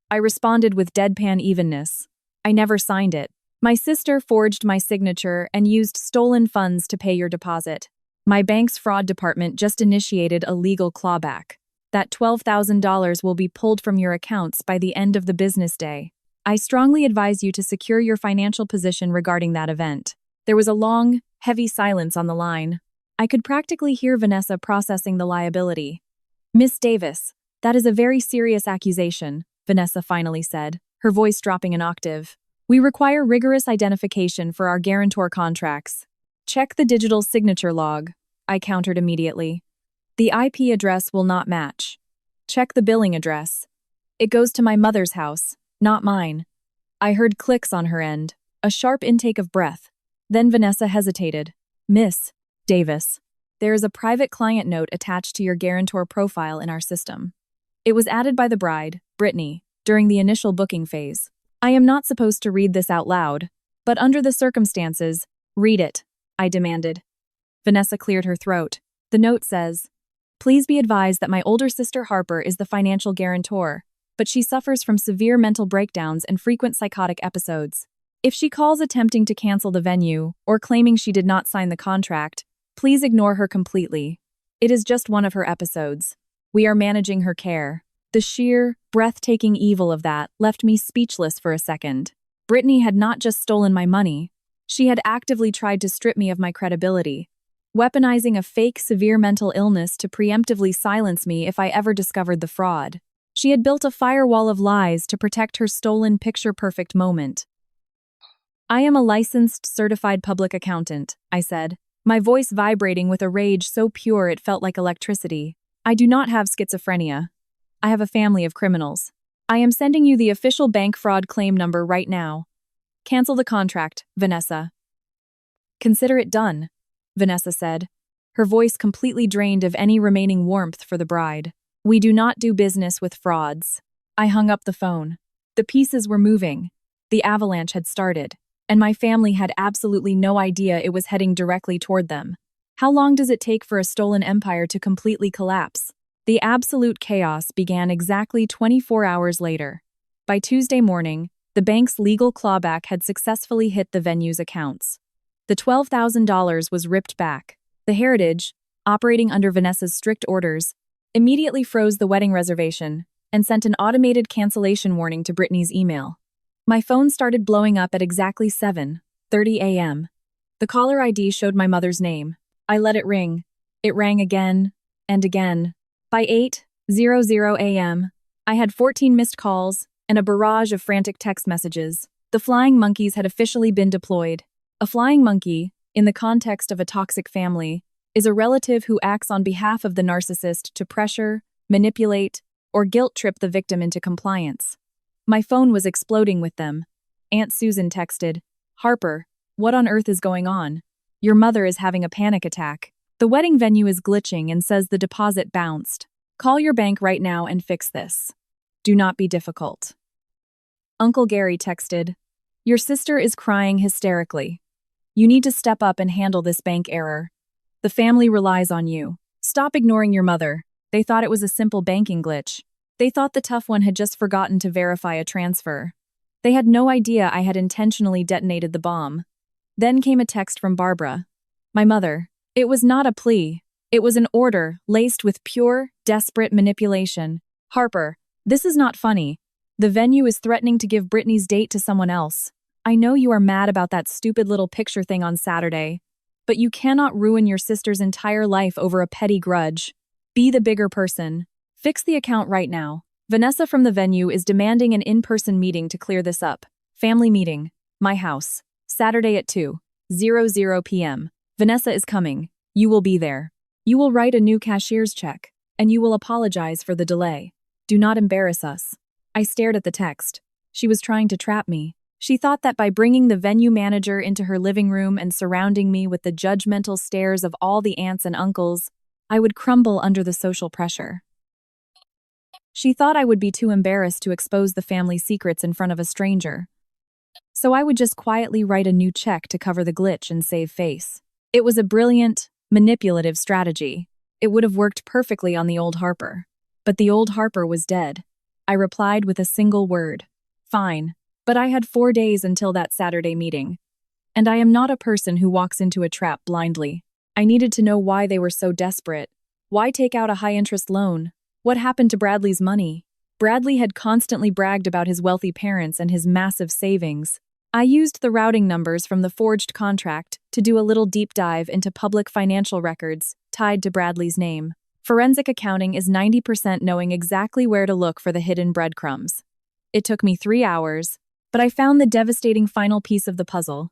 I responded with deadpan evenness. I never signed it. My sister forged my signature and used stolen funds to pay your deposit. My bank's fraud department just initiated a legal clawback. That $12,000 will be pulled from your accounts by the end of the business day. I strongly advise you to secure your financial position regarding that event. There was a long, heavy silence on the line. I could practically hear Vanessa processing the liability. Miss Davis, that is a very serious accusation, Vanessa finally said, her voice dropping an octave. We require rigorous identification for our guarantor contracts. Check the digital signature log, I countered immediately. The IP address will not match. Check the billing address. It goes to my mother's house, not mine. I heard clicks on her end, a sharp intake of breath. Then Vanessa hesitated. Miss Davis, there is a private client note attached to your guarantor profile in our system. It was added by the bride, Brittany, during the initial booking phase. I am not supposed to read this out loud, but under the circumstances, read it, I demanded. Vanessa cleared her throat. The note says, Please be advised that my older sister Harper is the financial guarantor, but she suffers from severe mental breakdowns and frequent psychotic episodes. If she calls attempting to cancel the venue or claiming she did not sign the contract, Please ignore her completely. It is just one of her episodes. We are managing her care. The sheer, breathtaking evil of that left me speechless for a second. Brittany had not just stolen my money. She had actively tried to strip me of my credibility, weaponizing a fake severe mental illness to preemptively silence me if I ever discovered the fraud. She had built a firewall of lies to protect her stolen picture-perfect moment. I am a licensed, certified public accountant, I said, my voice vibrating with a rage so pure it felt like electricity. I do not have schizophrenia. I have a family of criminals. I am sending you the official bank fraud claim number right now. Cancel the contract, Vanessa. Consider it done, Vanessa said, her voice completely drained of any remaining warmth for the bride. We do not do business with frauds. I hung up the phone. The pieces were moving. The avalanche had started, and my family had absolutely no idea it was heading directly toward them. How long does it take for a stolen empire to completely collapse? The absolute chaos began exactly 24 hours later. By Tuesday morning, the bank's legal clawback had successfully hit the venue's accounts. The $12,000 was ripped back. The Heritage, operating under Vanessa's strict orders, immediately froze the wedding reservation and sent an automated cancellation warning to Brittany's email. My phone started blowing up at exactly 7:30 a.m. The caller ID showed my mother's name. I let it ring. It rang again and again. By 8:00 a.m., I had 14 missed calls and a barrage of frantic text messages. The flying monkeys had officially been deployed. A flying monkey, in the context of a toxic family, is a relative who acts on behalf of the narcissist to pressure, manipulate, or guilt-trip the victim into compliance. My phone was exploding with them. Aunt Susan texted, "Harper, what on earth is going on? Your mother is having a panic attack. The wedding venue is glitching and says the deposit bounced. Call your bank right now and fix this. Do not be difficult." Uncle Gary texted, "Your sister is crying hysterically. You need to step up and handle this bank error. The family relies on you. Stop ignoring your mother. They thought it was a simple banking glitch. They thought the tough one had just forgotten to verify a transfer. They had no idea I had intentionally detonated the bomb." Then came a text from Barbara. My mother. It was not a plea. It was an order laced with pure, desperate manipulation. "Harper, this is not funny. The venue is threatening to give Brittany's date to someone else. I know you are mad about that stupid little picture thing on Saturday, but you cannot ruin your sister's entire life over a petty grudge. Be the bigger person. Fix the account right now. Vanessa from the venue is demanding an in-person meeting to clear this up. Family meeting. My house. Saturday at 2:00 p.m. Vanessa is coming. You will be there. You will write a new cashier's check, and you will apologize for the delay. Do not embarrass us." I stared at the text. She was trying to trap me. She thought that by bringing the venue manager into her living room and surrounding me with the judgmental stares of all the aunts and uncles, I would crumble under the social pressure. She thought I would be too embarrassed to expose the family secrets in front of a stranger. So I would just quietly write a new check to cover the glitch and save face. It was a brilliant, manipulative strategy. It would have worked perfectly on the old Harper. But the old Harper was dead. I replied with a single word. Fine. But I had 4 days until that Saturday meeting. And I am not a person who walks into a trap blindly. I needed to know why they were so desperate. Why take out a high-interest loan? What happened to Bradley's money? Bradley had constantly bragged about his wealthy parents and his massive savings. I used the routing numbers from the forged contract to do a little deep dive into public financial records tied to Bradley's name. Forensic accounting is 90% knowing exactly where to look for the hidden breadcrumbs. It took me 3 hours, but I found the devastating final piece of the puzzle.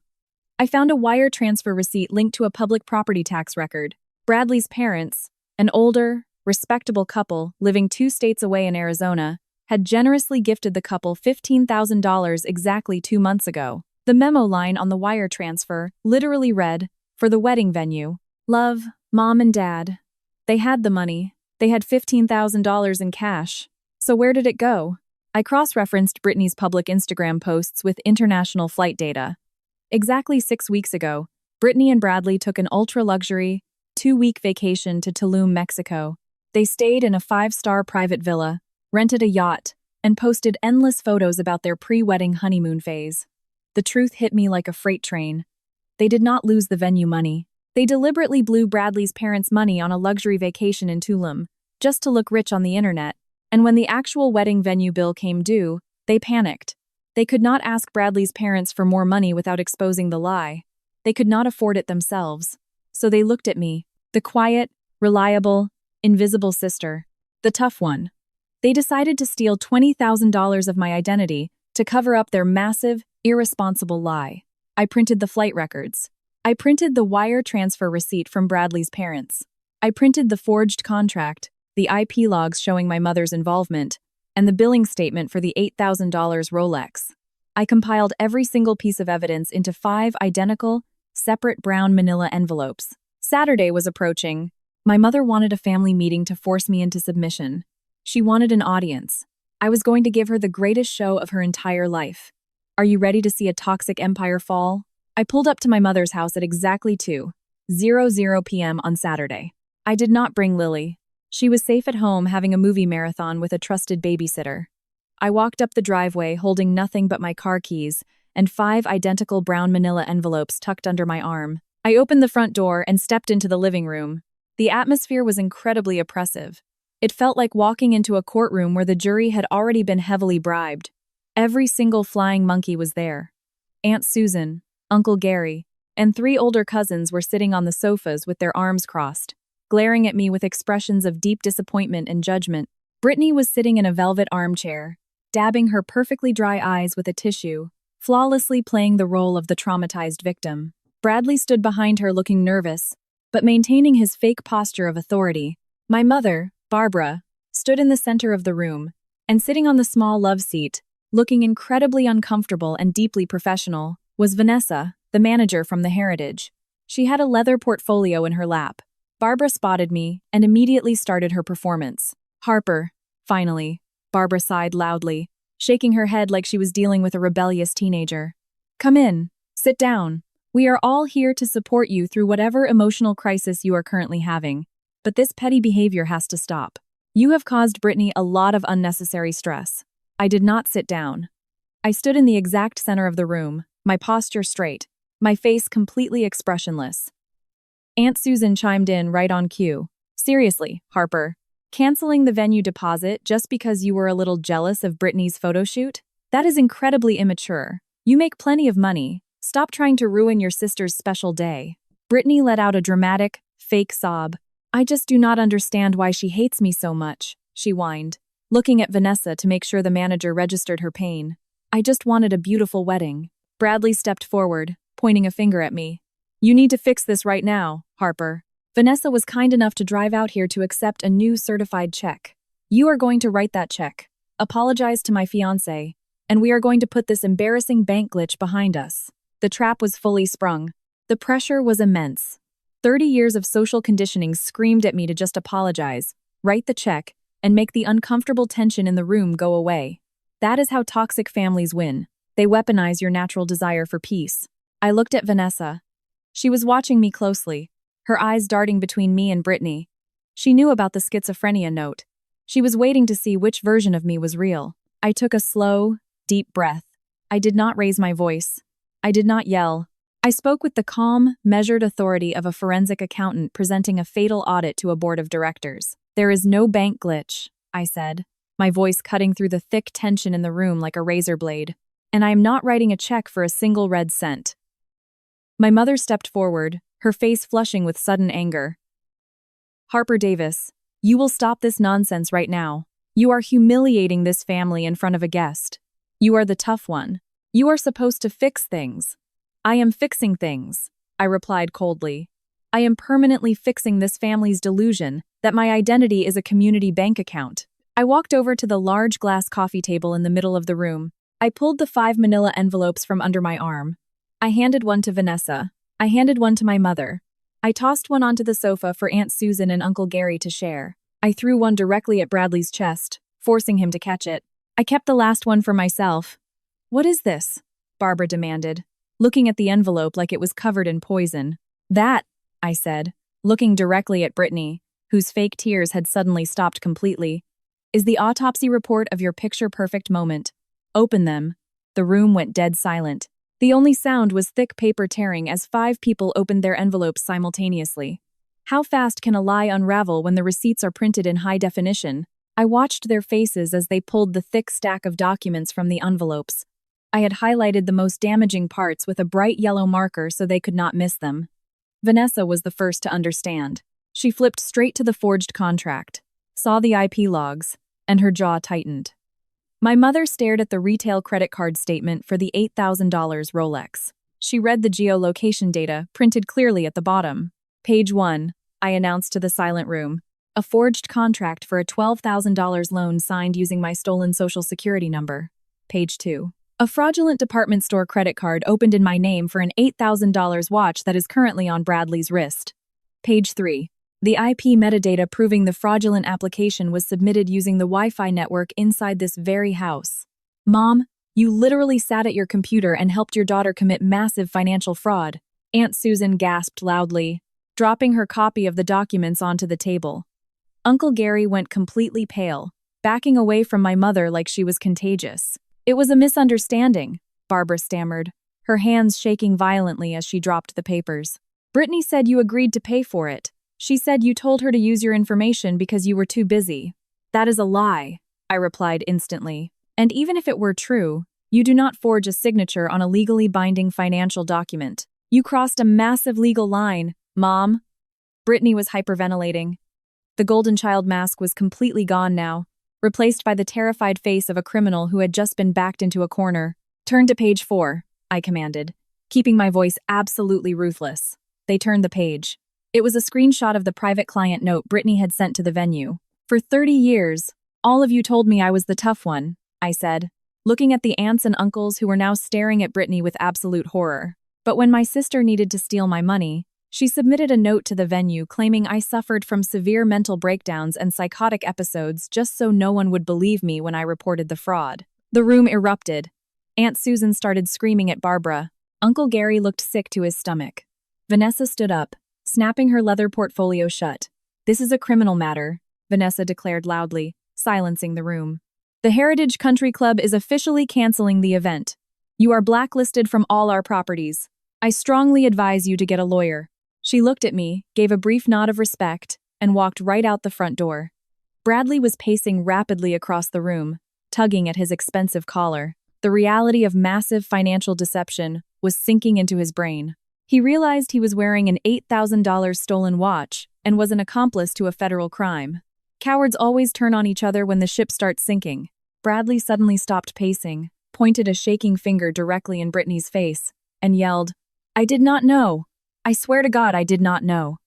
I found a wire transfer receipt linked to a public property tax record. Bradley's parents, an older, respectable couple living 2 states away in Arizona, had generously gifted the couple $15,000 exactly 2 months ago. The memo line on the wire transfer literally read, "For the wedding venue. Love, Mom and Dad." They had the money. They had $15,000 in cash. So where did it go? I cross-referenced Brittany's public Instagram posts with international flight data. Exactly 6 weeks ago, Brittany and Bradley took an ultra-luxury, 2-week vacation to Tulum, Mexico. They stayed in a 5-star private villa, rented a yacht, and posted endless photos about their pre-wedding honeymoon phase. The truth hit me like a freight train. They did not lose the venue money. They deliberately blew Bradley's parents' money on a luxury vacation in Tulum, just to look rich on the internet, and when the actual wedding venue bill came due, they panicked. They could not ask Bradley's parents for more money without exposing the lie. They could not afford it themselves. So they looked at me, the quiet, reliable, invisible sister, the tough one. They decided to steal $20,000 of my identity to cover up their massive, irresponsible lie. I printed the flight records. I printed the wire transfer receipt from Bradley's parents. I printed the forged contract, the IP logs showing my mother's involvement, and the billing statement for the $8,000 Rolex. I compiled every single piece of evidence into 5 identical, separate brown manila envelopes. Saturday was approaching. My mother wanted a family meeting to force me into submission. She wanted an audience. I was going to give her the greatest show of her entire life. Are you ready to see a toxic empire fall? I pulled up to my mother's house at exactly 2:00 p.m. on Saturday. I did not bring Lily. She was safe at home having a movie marathon with a trusted babysitter. I walked up the driveway holding nothing but my car keys and 5 identical brown manila envelopes tucked under my arm. I opened the front door and stepped into the living room. The atmosphere was incredibly oppressive. It felt like walking into a courtroom where the jury had already been heavily bribed. Every single flying monkey was there. Aunt Susan, Uncle Gary, and 3 older cousins were sitting on the sofas with their arms crossed, glaring at me with expressions of deep disappointment and judgment. Brittany was sitting in a velvet armchair, dabbing her perfectly dry eyes with a tissue, flawlessly playing the role of the traumatized victim. Bradley stood behind her looking nervous, but maintaining his fake posture of authority. My mother, Barbara, stood in the center of the room, and sitting on the small love seat, looking incredibly uncomfortable and deeply professional, was Vanessa, the manager from the Heritage. She had a leather portfolio in her lap. Barbara spotted me and immediately started her performance. Harper, finally, Barbara sighed loudly, shaking her head like she was dealing with a rebellious teenager. Come in, sit down. We are all here to support you through whatever emotional crisis you are currently having, but this petty behavior has to stop. You have caused Brittany a lot of unnecessary stress. I did not sit down. I stood in the exact center of the room, my posture straight, my face completely expressionless. Aunt Susan chimed in right on cue. Seriously, Harper, canceling the venue deposit just because you were a little jealous of Brittany's photo shoot? That is incredibly immature. You make plenty of money. Stop trying to ruin your sister's special day. Brittany let out a dramatic, fake sob. I just do not understand why she hates me so much, she whined, looking at Vanessa to make sure the manager registered her pain. I just wanted a beautiful wedding. Bradley stepped forward, pointing a finger at me. You need to fix this right now, Harper. Vanessa was kind enough to drive out here to accept a new certified check. You are going to write that check, apologize to my fiancé, and we are going to put this embarrassing bank glitch behind us. The trap was fully sprung. The pressure was immense. 30 years of social conditioning screamed at me to just apologize, write the check, and make the uncomfortable tension in the room go away. That is how toxic families win. They weaponize your natural desire for peace. I looked at Vanessa. She was watching me closely, her eyes darting between me and Brittany. She knew about the schizophrenia note. She was waiting to see which version of me was real. I took a slow, deep breath. I did not raise my voice. I did not yell. I spoke with the calm, measured authority of a forensic accountant presenting a fatal audit to a board of directors. There is no bank glitch, I said, my voice cutting through the thick tension in the room like a razor blade. And I am not writing a check for a single red cent. My mother stepped forward, her face flushing with sudden anger. Harper Davis, you will stop this nonsense right now. You are humiliating this family in front of a guest. You are the tough one. You are supposed to fix things. I am fixing things, I replied coldly. I am permanently fixing this family's delusion that my identity is a community bank account. I walked over to the large glass coffee table in the middle of the room. I pulled the 5 manila envelopes from under my arm. I handed one to Vanessa. I handed one to my mother. I tossed one onto the sofa for Aunt Susan and Uncle Gary to share. I threw one directly at Bradley's chest, forcing him to catch it. I kept the last one for myself. What is this? Barbara demanded, looking at the envelope like it was covered in poison. That, I said, looking directly at Brittany, whose fake tears had suddenly stopped completely, is the autopsy report of your picture-perfect moment. Open them. The room went dead silent. The only sound was thick paper tearing as 5 people opened their envelopes simultaneously. How fast can a lie unravel when the receipts are printed in high definition? I watched their faces as they pulled the thick stack of documents from the envelopes. I had highlighted the most damaging parts with a bright yellow marker so they could not miss them. Vanessa was the first to understand. She flipped straight to the forged contract, saw the IP logs, and her jaw tightened. My mother stared at the retail credit card statement for the $8,000 Rolex. She read the geolocation data, printed clearly at the bottom. Page 1, I announced to the silent room. A forged contract for a $12,000 loan signed using my stolen social security number. Page 2. A fraudulent department store credit card opened in my name for an $8,000 watch that is currently on Bradley's wrist. Page 3. The IP metadata proving the fraudulent application was submitted using the Wi-Fi network inside this very house. Mom, you literally sat at your computer and helped your daughter commit massive financial fraud. Aunt Susan gasped loudly, dropping her copy of the documents onto the table. Uncle Gary went completely pale, backing away from my mother like she was contagious. It was a misunderstanding, Barbara stammered, her hands shaking violently as she dropped the papers. Brittany said you agreed to pay for it. She said you told her to use your information because you were too busy. That is a lie, I replied instantly. And even if it were true, you do not forge a signature on a legally binding financial document. You crossed a massive legal line, Mom. Brittany was hyperventilating. The golden child mask was completely gone now, replaced by the terrified face of a criminal who had just been backed into a corner. Turn to page 4, I commanded, keeping my voice absolutely ruthless. They turned the page. It was a screenshot of the private client note Brittany had sent to the venue. For 30 years, all of you told me I was the tough one, I said, looking at the aunts and uncles who were now staring at Brittany with absolute horror. But when my sister needed to steal my money, she submitted a note to the venue claiming I suffered from severe mental breakdowns and psychotic episodes just so no one would believe me when I reported the fraud. The room erupted. Aunt Susan started screaming at Barbara. Uncle Gary looked sick to his stomach. Vanessa stood up, snapping her leather portfolio shut. This is a criminal matter, Vanessa declared loudly, silencing the room. The Heritage Country Club is officially canceling the event. You are blacklisted from all our properties. I strongly advise you to get a lawyer. She looked at me, gave a brief nod of respect, and walked right out the front door. Bradley was pacing rapidly across the room, tugging at his expensive collar. The reality of massive financial deception was sinking into his brain. He realized he was wearing an $8,000 stolen watch and was an accomplice to a federal crime. Cowards always turn on each other when the ship starts sinking. Bradley suddenly stopped pacing, pointed a shaking finger directly in Brittany's face, and yelled, I did not know. I swear to God I did not know.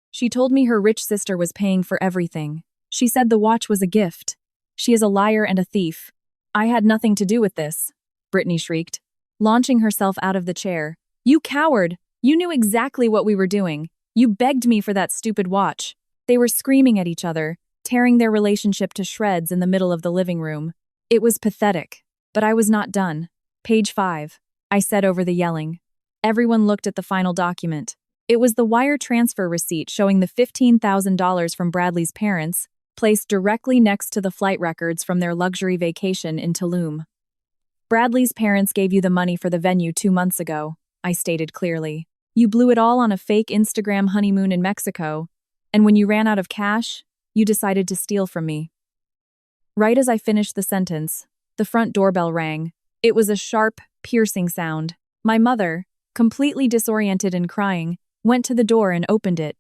She told me her rich sister was paying for everything. She said the watch was a gift. She is a liar and a thief. I had nothing to do with this, Brittany shrieked, launching herself out of the chair. You coward! You knew exactly what we were doing. You begged me for that stupid watch. They were screaming at each other, tearing their relationship to shreds in the middle of the living room. It was pathetic, but I was not done. Page 5, I said over the yelling. Everyone looked at the final document. It was the wire transfer receipt showing the $15,000 from Bradley's parents, placed directly next to the flight records from their luxury vacation in Tulum. Bradley's parents gave you the money for the venue 2 months ago, I stated clearly. You blew it all on a fake Instagram honeymoon in Mexico, and when you ran out of cash, you decided to steal from me. Right as I finished the sentence, the front doorbell rang. It was a sharp, piercing sound. My mother, completely disoriented and crying, went to the door and opened it.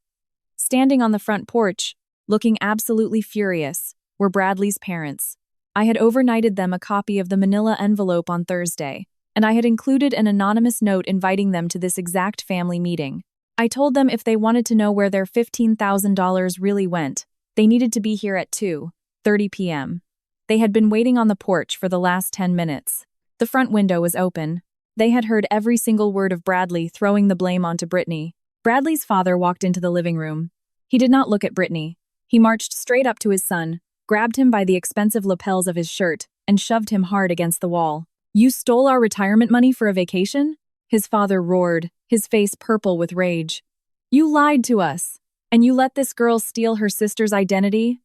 Standing on the front porch, looking absolutely furious, were Bradley's parents. I had overnighted them a copy of the manila envelope on Thursday, and I had included an anonymous note inviting them to this exact family meeting. I told them if they wanted to know where their $15,000 really went, they needed to be here at 2:30 p.m. They had been waiting on the porch for the last 10 minutes. The front window was open. They had heard every single word of Bradley throwing the blame onto Brittany. Bradley's father walked into the living room. He did not look at Brittany. He marched straight up to his son, grabbed him by the expensive lapels of his shirt, and shoved him hard against the wall. You stole our retirement money for a vacation? His father roared, his face purple with rage. You lied to us, and you let this girl steal her sister's identity?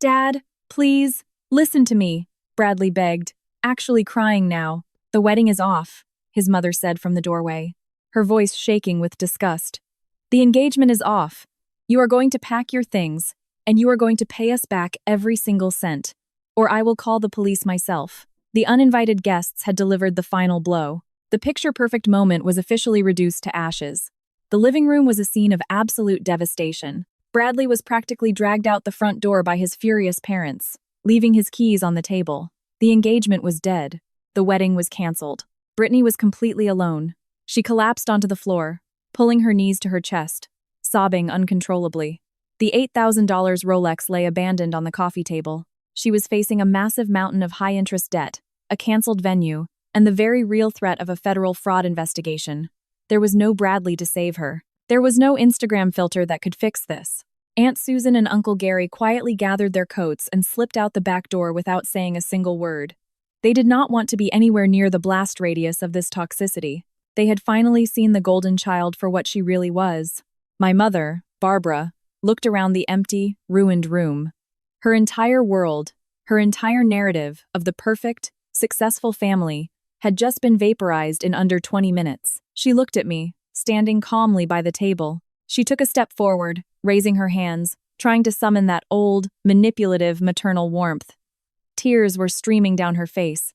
Dad, please, listen to me, Bradley begged, actually crying now. The wedding is off. his mother said from the doorway, her voice shaking with disgust. The engagement is off. You are going to pack your things, and you are going to pay us back every single cent, or I will call the police myself. The uninvited guests had delivered the final blow. The picture-perfect moment was officially reduced to ashes. The living room was a scene of absolute devastation. Bradley was practically dragged out the front door by his furious parents, leaving his keys on the table. The engagement was dead. The wedding was canceled. Brittany was completely alone. She collapsed onto the floor, pulling her knees to her chest, sobbing uncontrollably. The $8,000 Rolex lay abandoned on the coffee table. She was facing a massive mountain of high-interest debt, a canceled venue, and the very real threat of a federal fraud investigation. There was no Bradley to save her. There was no Instagram filter that could fix this. Aunt Susan and Uncle Gary quietly gathered their coats and slipped out the back door without saying a single word. They did not want to be anywhere near the blast radius of this toxicity. They had finally seen the golden child for what she really was. My mother, Barbara, looked around the empty, ruined room. Her entire world, her entire narrative of the perfect, successful family had just been vaporized in under 20 minutes. She looked at me, standing calmly by the table. She took a step forward, raising her hands, trying to summon that old, manipulative maternal warmth. Tears were streaming down her face.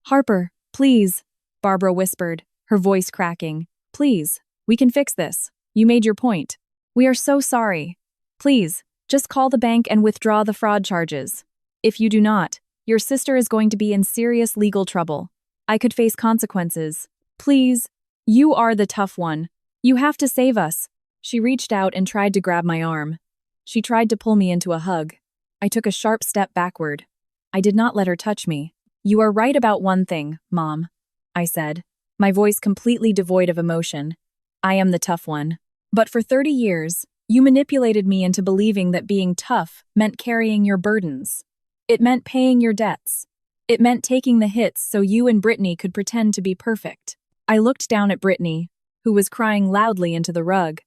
"Harper, please," Barbara whispered, her voice cracking. "Please, we can fix this. You made your point. We are so sorry. Please, just call the bank and withdraw the fraud charges. If you do not, your sister is going to be in serious legal trouble. I could face consequences. Please, you are the tough one. You have to save us." She reached out and tried to grab my arm. She tried to pull me into a hug. I took a sharp step backward. I did not let her touch me. "You are right about one thing, Mom," I said, my voice completely devoid of emotion. "I am the tough one. But for 30 years, you manipulated me into believing that being tough meant carrying your burdens. It meant paying your debts. It meant taking the hits so you and Brittany could pretend to be perfect." I looked down at Brittany, who was crying loudly into the rug.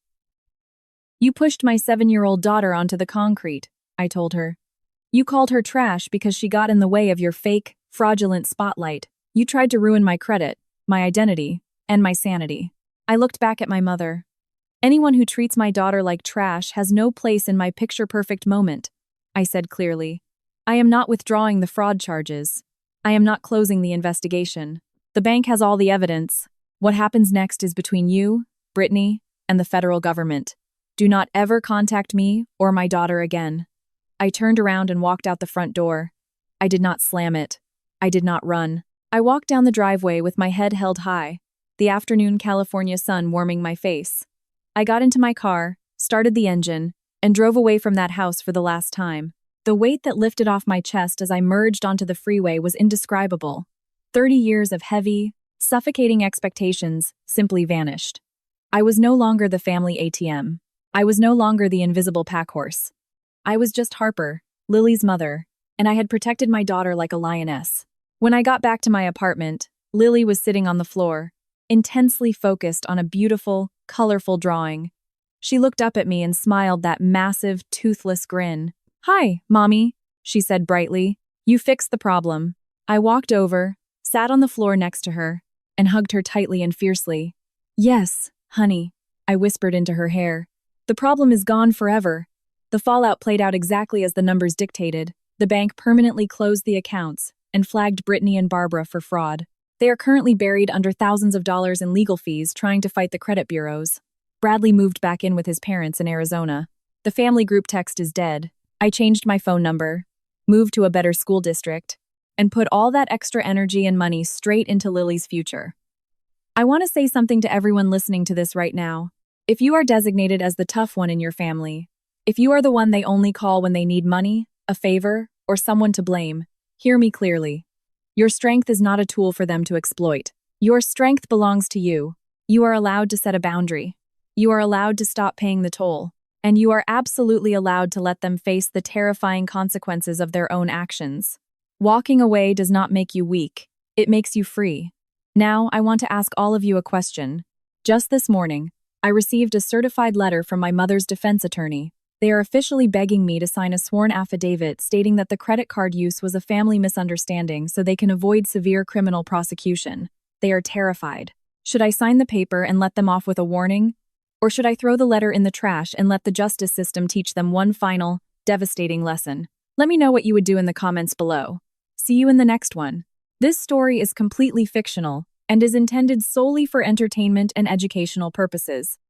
"You pushed my 7-year-old daughter onto the concrete," I told her. "You called her trash because she got in the way of your fake, fraudulent spotlight. You tried to ruin my credit, my identity, and my sanity." I looked back at my mother. "Anyone who treats my daughter like trash has no place in my picture-perfect moment," I said clearly. "I am not withdrawing the fraud charges. I am not closing the investigation. The bank has all the evidence. What happens next is between you, Brittany, and the federal government. Do not ever contact me or my daughter again." I turned around and walked out the front door. I did not slam it. I did not run. I walked down the driveway with my head held high, the afternoon California sun warming my face. I got into my car, started the engine, and drove away from that house for the last time. The weight that lifted off my chest as I merged onto the freeway was indescribable. 30 years of heavy, suffocating expectations simply vanished. I was no longer the family ATM. I was no longer the invisible packhorse. I was just Harper, Lily's mother, and I had protected my daughter like a lioness. When I got back to my apartment, Lily was sitting on the floor, intensely focused on a beautiful, colorful drawing. She looked up at me and smiled that massive, toothless grin. "Hi, Mommy," she said brightly. "You fixed the problem." I walked over, sat on the floor next to her, and hugged her tightly and fiercely. "Yes, honey," I whispered into her hair. "The problem is gone forever." The fallout played out exactly as the numbers dictated. The bank permanently closed the accounts and flagged Brittany and Barbara for fraud. They are currently buried under thousands of dollars in legal fees trying to fight the credit bureaus. Bradley moved back in with his parents in Arizona. The family group text is dead. I changed my phone number, moved to a better school district, and put all that extra energy and money straight into Lily's future. I want to say something to everyone listening to this right now. If you are designated as the tough one in your family, if you are the one they only call when they need money, a favor, or someone to blame, hear me clearly. Your strength is not a tool for them to exploit. Your strength belongs to you. You are allowed to set a boundary. You are allowed to stop paying the toll. And you are absolutely allowed to let them face the terrifying consequences of their own actions. Walking away does not make you weak. It makes you free. Now, I want to ask all of you a question. Just this morning, I received a certified letter from my mother's defense attorney. They are officially begging me to sign a sworn affidavit stating that the credit card use was a family misunderstanding so they can avoid severe criminal prosecution. They are terrified. Should I sign the paper and let them off with a warning? Or should I throw the letter in the trash and let the justice system teach them one final, devastating lesson? Let me know what you would do in the comments below. See you in the next one. This story is completely fictional and is intended solely for entertainment and educational purposes.